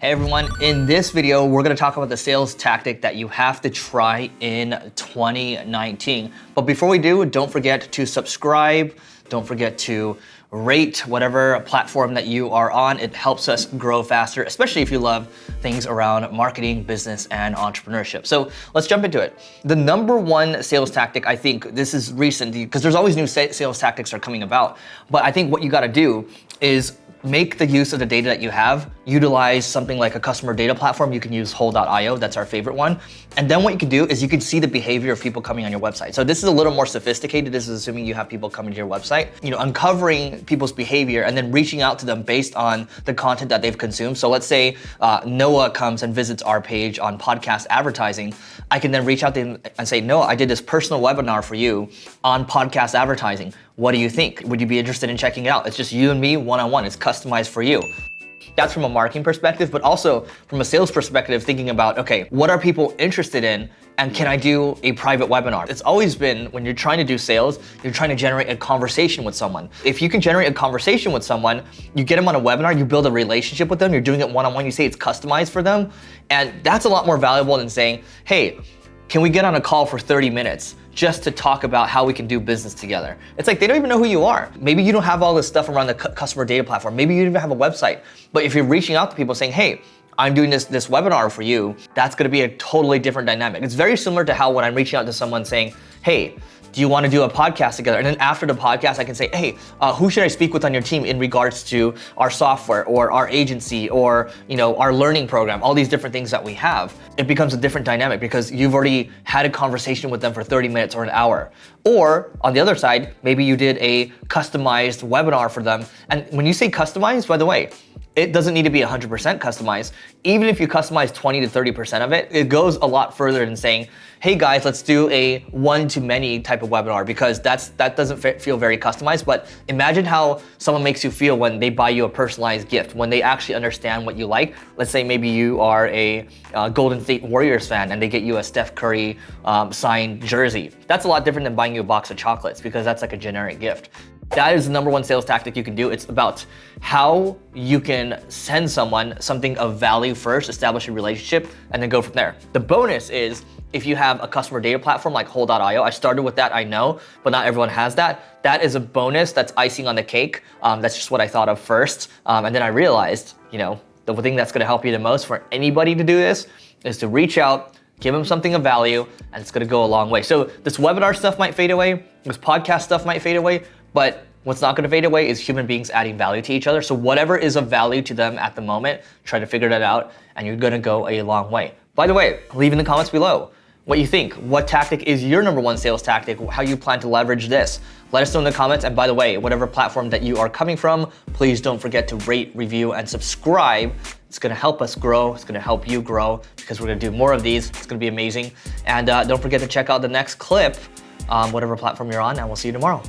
Hey everyone, in this video, we're gonna talk about the sales tactic that you have to try in 2019. But before we do, don't forget to subscribe. Don't forget to rate whatever platform that you are on. It helps us grow faster, especially if you love things around marketing, business, and entrepreneurship. So let's jump into it. The number one sales tactic, I think this is recent because there's always new sales tactics are coming about. But I think what you gotta do is make the use of the data that you have, utilize something like a customer data platform. You can use whole.io, that's our favorite one. And then what you can do is you can see the behavior of people coming on your website. So this is a little more sophisticated. This is assuming you have people coming to your website, uncovering people's behavior and then reaching out to them based on the content that they've consumed. So let's say Noah comes and visits our page on podcast advertising. I can then reach out to him and say, Noah, I did this personal webinar for you on podcast advertising. What do you think? Would you be interested in checking it out? It's just you and me one-on-one. It's customized for you. That's from a marketing perspective, but also from a sales perspective, thinking about, okay, what are people interested in? And can I do a private webinar? It's always been, when you're trying to do sales, you're trying to generate a conversation with someone. If you can generate a conversation with someone, you get them on a webinar, you build a relationship with them, you're doing it one-on-one, you say it's customized for them. And that's a lot more valuable than saying, hey, can we get on a call for 30 minutes just to talk about how we can do business together? It's like, they don't even know who you are. Maybe you don't have all this stuff around the customer data platform. Maybe you don't even have a website. But if you're reaching out to people saying, hey, I'm doing this webinar for you, that's gonna be a totally different dynamic. It's very similar to how when I'm reaching out to someone saying, hey, do you want to do a podcast together? And then after the podcast, I can say, hey, who should I speak with on your team in regards to our software or our agency or our learning program, all these different things that we have. It becomes a different dynamic because you've already had a conversation with them for 30 minutes or an hour. Or on the other side, maybe you did a customized webinar for them. And when you say customized, by the way, it doesn't need to be 100% customized. Even if you customize 20 to 30% of it, it goes a lot further than saying, hey guys, let's do a one-to-many type of webinar, because that doesn't feel very customized. But imagine how someone makes you feel when they buy you a personalized gift, when they actually understand what you like. Let's say maybe you are a Golden State Warriors fan and they get you a Steph Curry signed jersey. That's a lot different than buying you a box of chocolates, because that's like a generic gift. That is the number one sales tactic you can do. It's about how you can send someone something of value first, establish a relationship, and then go from there. The bonus is if you have a customer data platform like whole.io. I started with that, I know, but not everyone has that. That is a bonus, that's icing on the cake. That's just what I thought of first. And then I realized, the thing that's gonna help you the most for anybody to do this is to reach out, give them something of value, and it's gonna go a long way. So this webinar stuff might fade away, this podcast stuff might fade away, but what's not gonna fade away is human beings adding value to each other. So whatever is of value to them at the moment, try to figure that out, and you're gonna go a long way. By the way, leave in the comments below what you think. What tactic is your number one sales tactic? How you plan to leverage this? Let us know in the comments. And by the way, whatever platform that you are coming from, please don't forget to rate, review, and subscribe. It's gonna help us grow. It's gonna help you grow, because we're gonna do more of these. It's gonna be amazing. And don't forget to check out the next clip, whatever platform you're on, and we'll see you tomorrow.